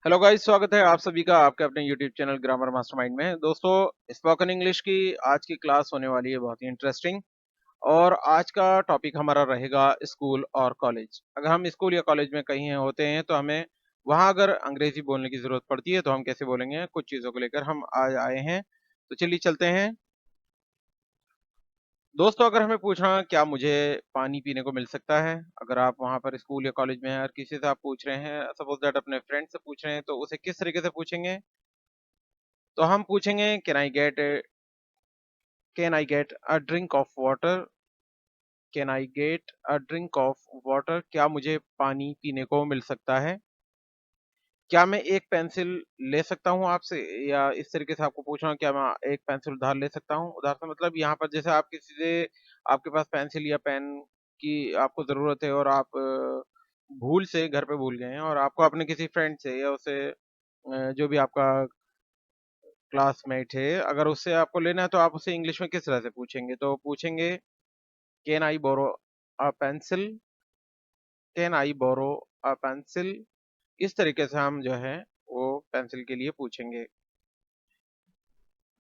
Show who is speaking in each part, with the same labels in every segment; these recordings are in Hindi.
Speaker 1: हेलो गाइस, स्वागत है आप सभी का आपके अपने यूट्यूब चैनल ग्रामर मास्टरमाइंड में। दोस्तों, स्पोकन इंग्लिश की आज की क्लास होने वाली है बहुत ही इंटरेस्टिंग। और आज का टॉपिक हमारा रहेगा स्कूल और कॉलेज। अगर हम स्कूल या कॉलेज में कहीं होते हैं तो हमें वहां अगर अंग्रेजी बोलने की जरूरत पड़ती है तो हम कैसे बोलेंगे, कुछ चीजों को लेकर हम आज आए हैं। तो चलिए चलते हैं। दोस्तों, अगर हमें पूछना क्या मुझे पानी पीने को मिल सकता है, अगर आप वहां पर स्कूल या कॉलेज में हैं और किसी से आप पूछ रहे हैं, सपोज दैट अपने फ्रेंड से पूछ रहे हैं, तो उसे किस तरीके से पूछेंगे? तो हम पूछेंगे can I get a drink of water. Can I get a drink of water, क्या मुझे पानी पीने को मिल सकता है? क्या मैं एक पेंसिल ले सकता हूँ आपसे? या इस तरीके से आपको पूछना, क्या मैं एक पेंसिल उधार ले सकता हूँ? उधार से मतलब यहाँ पर जैसे आप किसी से, आपके पास पेंसिल या पेन की आपको जरूरत है और आप भूल से घर पे भूल गए हैं और आपको अपने किसी फ्रेंड से या उसे जो भी आपका क्लासमेट है, अगर उससे आपको लेना है तो आप उसे इंग्लिश में किस तरह से पूछेंगे? तो पूछेंगे can I borrow a pencil. Can I borrow a pencil. इस तरीके से हम जो है वो पेंसिल के लिए पूछेंगे।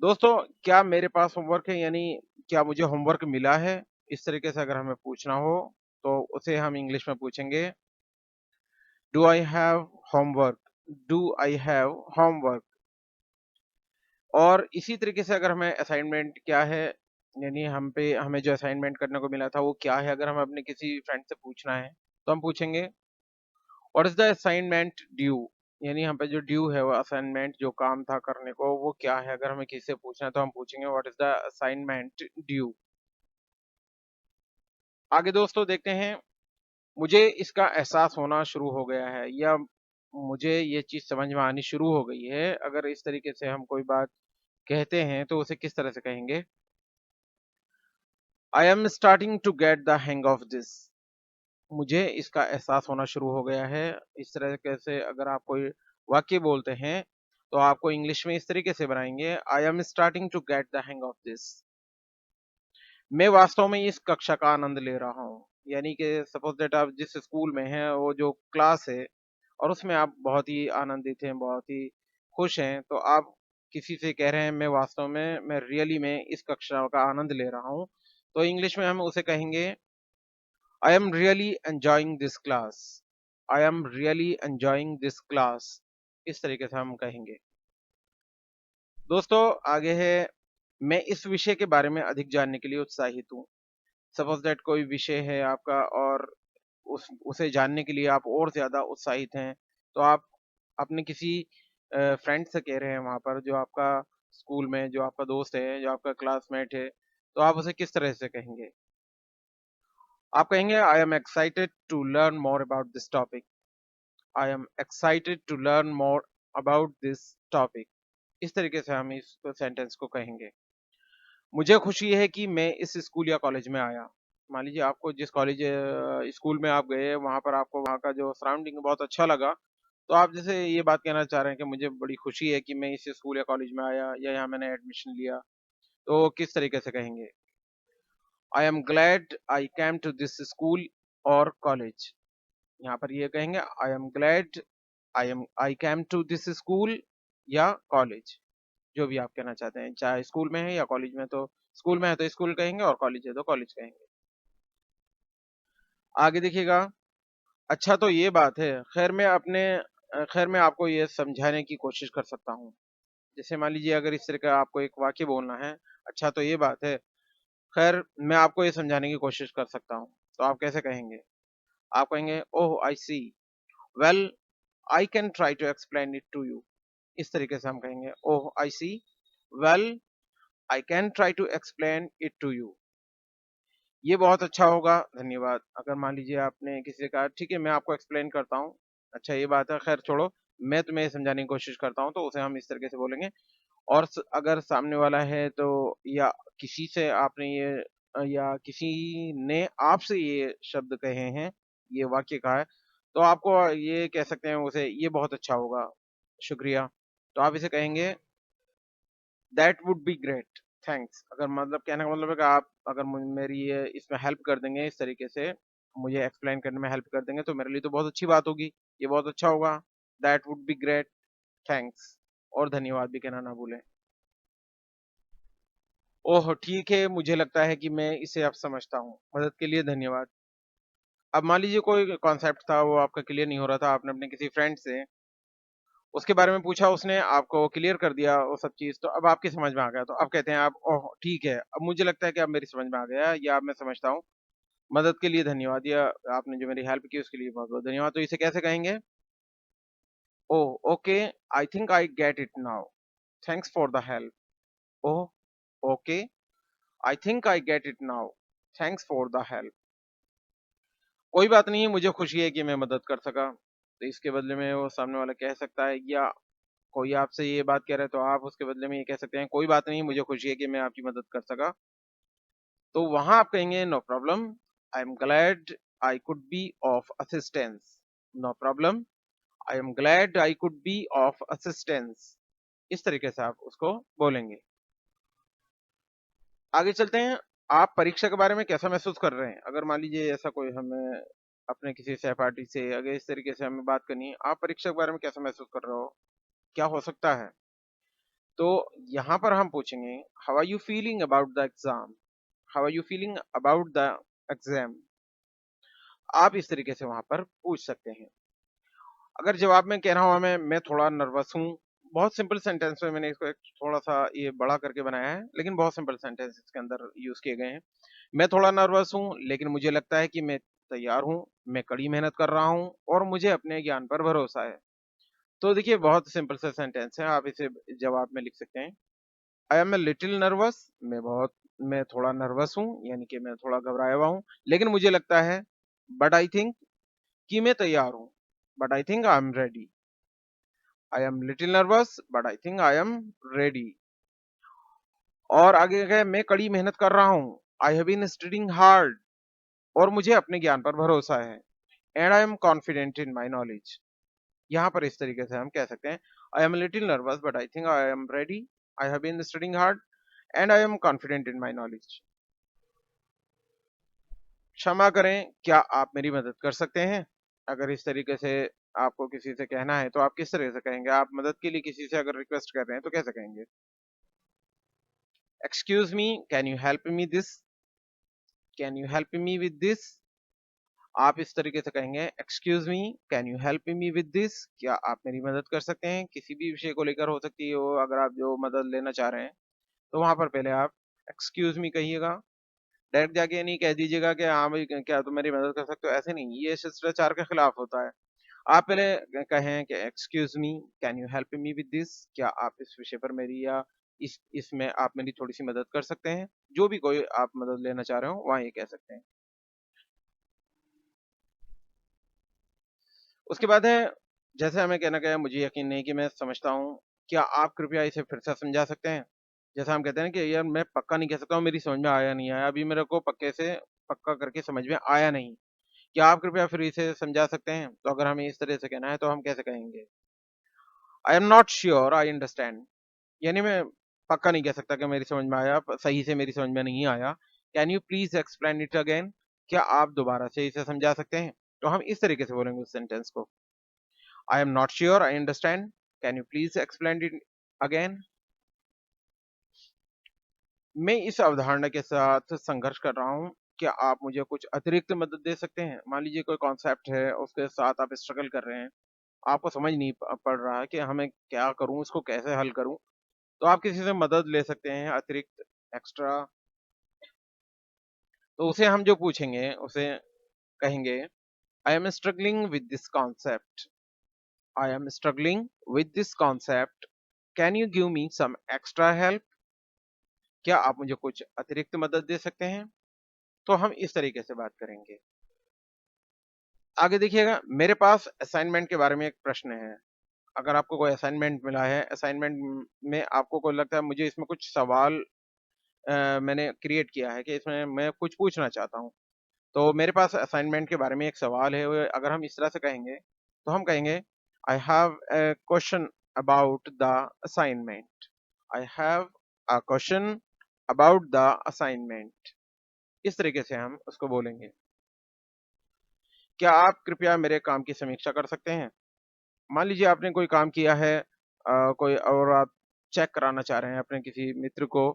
Speaker 1: दोस्तों, क्या मेरे पास होमवर्क है, यानी क्या मुझे होमवर्क मिला है? इस तरीके से अगर हमें पूछना हो तो उसे हम इंग्लिश में पूछेंगे do I have homework. Do I have homework. और इसी तरीके से अगर हमें असाइनमेंट क्या है, यानी हमें जो असाइनमेंट करने को मिला था वो क्या है, अगर हमें अपने किसी फ्रेंड से पूछना है तो हम पूछेंगे what is the assignment due. यानी यहाँ पे जो ड्यू है वो असाइनमेंट जो काम था करने को वो क्या है, अगर हमें किसी से पूछना है तो हम पूछेंगे what is the assignment due. आगे दोस्तों देखते हैं। मुझे इसका एहसास होना शुरू हो गया है, या मुझे ये चीज समझ में आनी शुरू हो गई है। अगर इस तरीके से हम कोई बात कहते हैं तो उसे किस तरह से कहेंगे? I am starting to get the hang of this. मुझे इसका एहसास होना शुरू हो गया है। इस तरीके से अगर आप कोई वाक्य बोलते हैं तो आपको इंग्लिश में इस तरीके से बनाएंगे I am starting to get the hang of this. मैं वास्तव में इस कक्षा का आनंद ले रहा हूँ। यानी कि सपोज दैट आप जिस स्कूल में हैं वो जो क्लास है और उसमें आप बहुत ही आनंदित हैं, बहुत ही खुश हैं, तो आप किसी से कह रहे हैं मैं रियली में इस कक्षा का आनंद ले रहा हूँ। तो इंग्लिश में हम उसे कहेंगे I am really enjoying this class. I am really enjoying this class. इस तरीके से हम कहेंगे। दोस्तों, आगे है मैं इस विषय के बारे में अधिक जानने के लिए उत्साहित हूँ। सपोज दैट कोई विषय है आपका और उसे जानने के लिए आप और ज्यादा उत्साहित हैं, तो आप अपने किसी फ्रेंड से कह रहे हैं वहां पर, जो आपका स्कूल में जो आपका दोस्त है, जो आपका क्लासमेट है, तो आप उसे किस तरह से कहेंगे? आप कहेंगे I am excited to learn more about this topic. I am excited to learn more about this topic. इस तरीके से हम इस सेंटेंस को कहेंगे। मुझे खुशी है कि मैं इस स्कूल या कॉलेज में आया। मान लीजिए आपको जिस कॉलेज स्कूल में आप गए वहां पर आपको वहां का जो सराउंडिंग बहुत अच्छा लगा, तो आप जैसे ये बात कहना चाह रहे हैं कि मुझे बड़ी खुशी है कि मैं इस स्कूल या कॉलेज में आया या यहाँ मैंने एडमिशन लिया, तो किस तरीके से कहेंगे? I am glad I came to this school और कॉलेज। यहाँ पर ये कहेंगे I am glad I came to this school या कॉलेज, जो भी आप कहना चाहते हैं, चाहे स्कूल में है या कॉलेज में। तो स्कूल में है तो स्कूल कहेंगे और कॉलेज है तो कॉलेज कहेंगे। आगे देखिएगा। अच्छा तो ये बात है, खैर मैं आपको ये समझाने की कोशिश कर सकता हूँ। जैसे मान लीजिए अगर इस तरह का आपको एक वाक्य बोलना है, अच्छा तो ये बात है, खैर मैं आपको ये समझाने की कोशिश कर सकता हूँ, तो आप कैसे कहेंगे? आप कहेंगे oh I see, well I can try to explain it to you. इस तरीके से हम कहेंगे oh I see, well I can try to explain it to you. ये बहुत अच्छा होगा, धन्यवाद। अगर मान लीजिए आपने किसी से कहा ठीक है मैं आपको एक्सप्लेन करता हूँ, अच्छा ये बात है, खैर छोड़ो, मैं तुम्हें समझाने की कोशिश करता हूँ, तो उसे हम इस तरीके से बोलेंगे। और अगर सामने वाला है तो, या किसी से आपने ये या किसी ने आपसे ये शब्द कहे हैं, ये वाक्य कहा है, तो आपको ये कह सकते हैं उसे ये बहुत अच्छा होगा, शुक्रिया। तो आप इसे कहेंगे that would be great, thanks. अगर मतलब कहने का मतलब है कि आप अगर मेरी ये इसमें हेल्प कर देंगे, इस तरीके से मुझे एक्सप्लेन करने में हेल्प कर देंगे, तो मेरे लिए तो बहुत अच्छी बात होगी, ये बहुत अच्छा होगा, that would be great, thanks, और धन्यवाद भी कहना ना भूलें। ओह ठीक है, मुझे लगता है कि मैं इसे अब समझता हूँ, मदद के लिए धन्यवाद। अब मान लीजिए कोई कॉन्सेप्ट था वो आपका क्लियर नहीं हो रहा था, आपने अपने किसी फ्रेंड से उसके बारे में पूछा, उसने आपको क्लियर कर दिया वो सब चीज़, तो अब आपकी समझ में आ गया, तो अब कहते हैं आप ओह ठीक है, अब मुझे लगता है कि अब मेरी समझ में आ गया या अब मैं समझता हूँ, मदद के लिए धन्यवाद, या आपने जो मेरी हेल्प की उसके लिए बहुत-बहुत धन्यवाद। तो इसे कैसे कहेंगे? Oh okay, I think I get it now, thanks for the help. Oh okay, I think I get it now, thanks for the help. कोई बात नहीं, मुझे खुशी है कि मैं मदद कर सका। तो इसके बदले में वो सामने वाला कह सकता है, या कोई आपसे ये बात कह रहा है तो आप उसके बदले में ये कह सकते हैं, कोई बात नहीं, मुझे खुशी है कि मैं आपकी मदद कर सका। तो वहाँ आप कहेंगे no problem, I am glad I could be of assistance. No problem, I am glad I could be of assistance. इस तरीके से आप उसको बोलेंगे। आगे चलते हैं। आप परीक्षा के बारे में कैसा महसूस कर रहे हैं? अगर मान लीजिए ऐसा कोई हमें अपने किसी सहपाठी से अगर इस तरीके से हमें बात करनी है, आप परीक्षा के बारे में कैसा महसूस कर रहे हो? क्या हो सकता है? तो यहाँ पर हम पूछेंगे how are you feeling about the exam? How are you feeling about the exam? आप इस तरीके से वहाँ पर पूछ सकते हैं। अगर जवाब में कह रहा हूँ मैं थोड़ा नर्वस हूँ, बहुत सिंपल सेंटेंस में मैंने इसको एक थोड़ा-सा ये बड़ा करके बनाया है, लेकिन बहुत सिंपल सेंटेंस इसके अंदर यूज़ किए गए हैं। मैं थोड़ा नर्वस हूँ, लेकिन मुझे लगता है कि मैं तैयार हूँ, मैं कड़ी मेहनत कर रहा हूँ और मुझे अपने ज्ञान पर भरोसा है। तो देखिए बहुत सिंपल सा सेंटेंस है, आप इसे जवाब में लिख सकते हैं। I am a little nervous, मैं थोड़ा नर्वस हूँ, यानी कि मैं थोड़ा घबराया हुआ हूँ, लेकिन मुझे लगता है बट आई थिंक कि मैं तैयार हूँ। But I think I am ready. I am little nervous but I think I am ready. और आगे क्या है, मैं कड़ी मेहनत कर रहा हूँ। I have been studying hard, और मुझे अपने ज्ञान पर भरोसा है। And I am confident in my knowledge. यहाँ पर इस तरीके से हम कह सकते हैं, I am little nervous but I think I am ready. I have been studying hard and I am confident in my knowledge. क्षमा करें, क्या आप मेरी मदद कर सकते हैं? अगर इस तरीके से आपको किसी से कहना है, तो आप किस तरह से कहेंगे? आप मदद के लिए किसी से अगर रिक्वेस्ट कर रहे हैं, तो कैसे कहेंगे? Excuse me, can you help me this? Can you help me with this? आप इस तरीके से कहेंगे, excuse me, can you help me with this? क्या आप मेरी मदद कर सकते हैं? किसी भी विषय को लेकर हो सकती है वो, अगर आप जो मदद लेना चाह रहे हैं, तो वहाँ पर पहले आप एक्सक्यूज़ मी कहिएगा। डायरेक्ट जाके ये नहीं कह दीजिएगा कि हाँ भाई, क्या तुम मेरी मदद कर सकते हो? ऐसे नहीं, ये शिष्टाचार के खिलाफ होता है। आप पहले कहें कि excuse me, can you help me with this? क्या आप इस विषय पर मेरी या इसमें आप मेरी थोड़ी-सी मदद कर सकते हैं? जो भी कोई आप मदद लेना चाह रहे हो, वहाँ ये कह सकते हैं। उसके बाद है, जैसे हमें कहना क्या है, मुझे यकीन नहीं कि मैं समझता हूँ, क्या आप कृपया इसे फिर से समझा सकते हैं? जैसा हम कहते हैं ना कि यार मैं पक्का नहीं कह सकता हूँ, मेरी समझ में आया नहीं आया, अभी मेरे को पक्का करके समझ में आया नहीं। क्या आप कृपया फिर इसे समझा सकते हैं? तो अगर हमें इस तरह से कहना है तो हम कैसे कहेंगे? I am not sure I understand, यानी मैं पक्का नहीं कह सकता कि मेरी समझ में आया, सही से मेरी समझ में नहीं आया। Can you please explain it again? क्या आप दोबारा से इसे समझा सकते हैं? तो हम इस तरीके से बोलेंगे उस सेंटेंस को। I am not sure I understand, can you please explain it again? मैं इस अवधारणा के साथ संघर्ष कर रहा हूँ। क्या आप मुझे कुछ अतिरिक्त मदद दे सकते हैं? मान लीजिए कोई कॉन्सेप्ट है, उसके साथ आप स्ट्रगल कर रहे हैं, आपको समझ नहीं पड़ रहा है कि हमें क्या करूँ, इसको कैसे हल करूँ? तो आप किसी से मदद ले सकते हैं अतिरिक्त, एक्स्ट्रा। तो उसे हम जो पूछेंगे, उसे कहेंगे, I am struggling with this concept. I am struggling with this concept, can you give me some extra help? क्या आप मुझे कुछ अतिरिक्त मदद दे सकते हैं? तो हम इस तरीके से बात करेंगे। आगे देखिएगा, मेरे पास असाइनमेंट के बारे में एक प्रश्न है। अगर आपको कोई असाइनमेंट मिला है, असाइनमेंट में आपको कोई लगता है मुझे इसमें कुछ सवाल मैंने क्रिएट किया है कि इसमें मैं कुछ पूछना चाहता हूँ। तो मेरे पास असाइनमेंट के बारे में एक सवाल है, वो अगर हम इस तरह से कहेंगे, तो हम कहेंगे, I have a question about the assignment. I have a question about the assignment. इस तरीके से हम उसको बोलेंगे। क्या आप कृपया मेरे काम की समीक्षा कर सकते हैं? मान लीजिए आपने कोई काम किया है कोई और आप चेक कराना चाह रहे हैं अपने किसी मित्र को,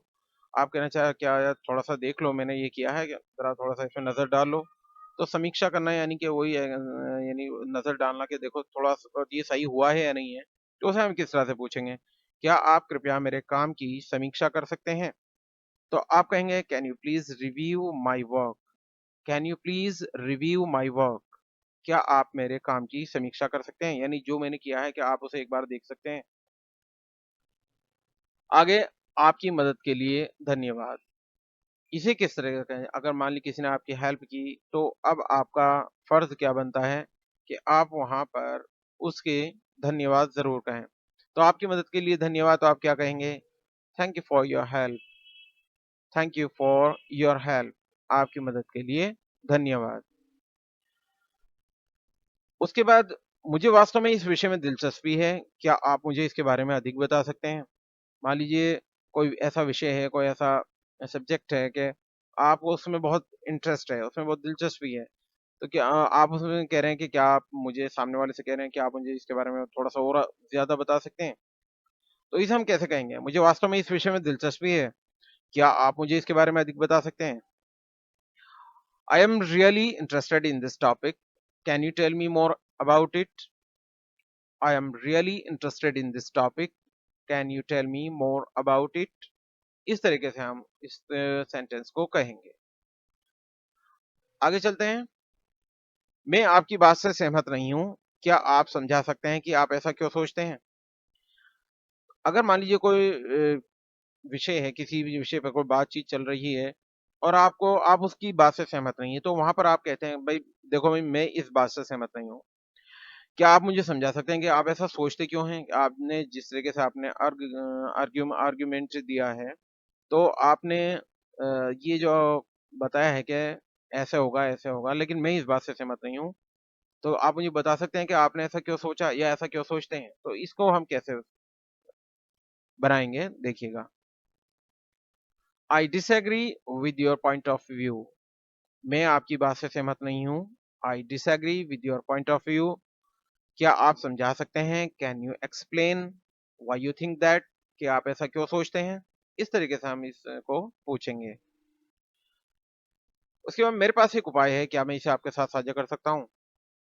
Speaker 1: आप कहना चाह क्या यार थोड़ा-सा देख लो मैंने ये किया है क्या? ज़रा थोड़ा-सा इसमें नज़र डाल लो। तो समीक्षा करना यानी कि वही है यानी नज़र डालना कि देखो थोड़ा-सा ये सही हुआ है या नहीं है। तो उसे हम किस तरह से पूछेंगे? क्या आप कृपया मेरे काम की समीक्षा कर सकते हैं? तो आप कहेंगे can you please review my work? Can you please review my work? क्या आप मेरे काम की समीक्षा कर सकते हैं? यानी जो मैंने किया है क्या आप उसे एक बार देख सकते हैं? आगे आपकी मदद के लिए धन्यवाद। इसे किस तरह का कहें? अगर मान ली किसी ने आपकी हेल्प की, तो अब आपका फ़र्ज़ क्या बनता है कि आप वहाँ पर उसके धन्यवाद ज़रूर कहें। तो आपकी मदद के लिए धन्यवाद तो आप क्या कहेंगे? Thank you for your help, thank you for your help. आपकी मदद के लिए धन्यवाद। उसके बाद मुझे वास्तव में इस विषय में दिलचस्पी है, क्या आप मुझे इसके बारे में अधिक बता सकते हैं? मान लीजिए कोई ऐसा विषय है, कोई ऐसा सब्जेक्ट है कि आपको उसमें बहुत इंटरेस्ट है, उसमें बहुत दिलचस्पी है। तो क्या आप उसमें कह रहे हैं कि क्या आप मुझे सामने वाले से कह रहे हैं कि आप मुझे इसके बारे में थोड़ा-सा और ज़्यादा बता सकते हैं? तो इसे हम कैसे कहेंगे? मुझे वास्तव में इस विषय में दिलचस्पी है, क्या आप मुझे इसके बारे में अधिक बता सकते हैं? I am really interested in this topic. Can you tell me more about it? I am really interested in this topic. Can you tell me more about it? इस तरीके से हम इस सेंटेंस को कहेंगे। आगे चलते हैं। मैं आपकी बात से सहमत नहीं हूँ। क्या आप समझा सकते हैं कि आप ऐसा क्यों सोचते हैं? अगर मान लीजिए कोई विषय है, किसी भी विषय पर कोई बातचीत चल रही है और आपको आप उसकी बात से सहमत नहीं हैं, तो वहाँ पर आप कहते हैं, "भई देखो भई मैं इस बात से सहमत नहीं हूँ।" क्या आप मुझे समझा सकते हैं कि आप ऐसा सोचते क्यों हैं? आपने जिस तरीके से आपने आर्ग्यूमेंट दिया है, तो आपने ये जो बताया है कि ऐसे होगा, लेकिन मैं इस बात से सहमत नहीं हूँ। तो आप मुझे बता सकते हैं कि आपने ऐसा क्यों सोचा या ऐसा क्यों सोचते हैं? तो इसको हम कैसे बनाएँगे, देखिएगा। I disagree with your point of view. मैं आपकी बात से सहमत नहीं हूँ। I disagree with your point of view. क्या आप समझा सकते हैं? Can you explain why you think that? कि आप ऐसा क्यों सोचते हैं? इस तरीके से हम इसको पूछेंगे। उसके बाद मेरे पास एक उपाय है, क्या मैं इसे आपके साथ साझा कर सकता हूँ?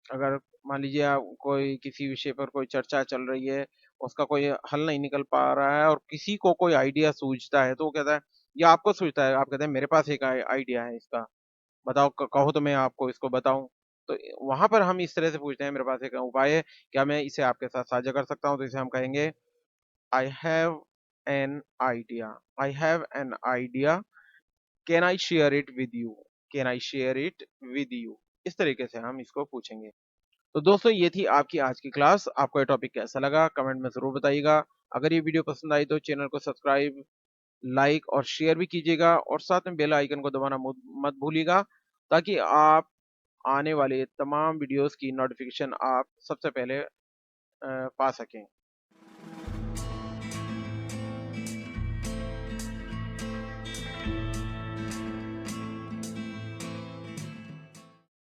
Speaker 1: अगर मान लीजिए आप कोई किसी विषय पर कोई चर्चा चल रही है, उसका कोई हल नहीं निकल पा रहा है और किसी को कोई आइडिया सूझता है, तो वो कहता है या आपको सूझता है, आप कहते हैं मेरे पास एक आइडिया है इसका, बताओ कहो तो मैं आपको इसको बताऊँ। तो वहाँ पर हम इस तरह से पूछते हैं मेरे पास एक उपाय है, क्या मैं इसे आपके साथ साझा कर सकता हूँ? तो इसे हम कहेंगे I have an idea, I have an idea, can I share it with you? Can I share it with you? इस तरीके से हम इसको पूछेंगे। तो दोस्तों ये थी आपकी आज की क्लास। आपको ये टॉपिक कैसा लगा कमेंट में ज़रूर बताइएगा। अगर ये वीडियो पसंद आई तो चैनल को सब्सक्राइब, लाइक और शेयर भी कीजिएगा और साथ में बेल आइकन को दबाना मत भूलिएगा ताकि आप आने वाले तमाम वीडियोस की नोटिफिकेशन आप सबसे पहले पा सकें।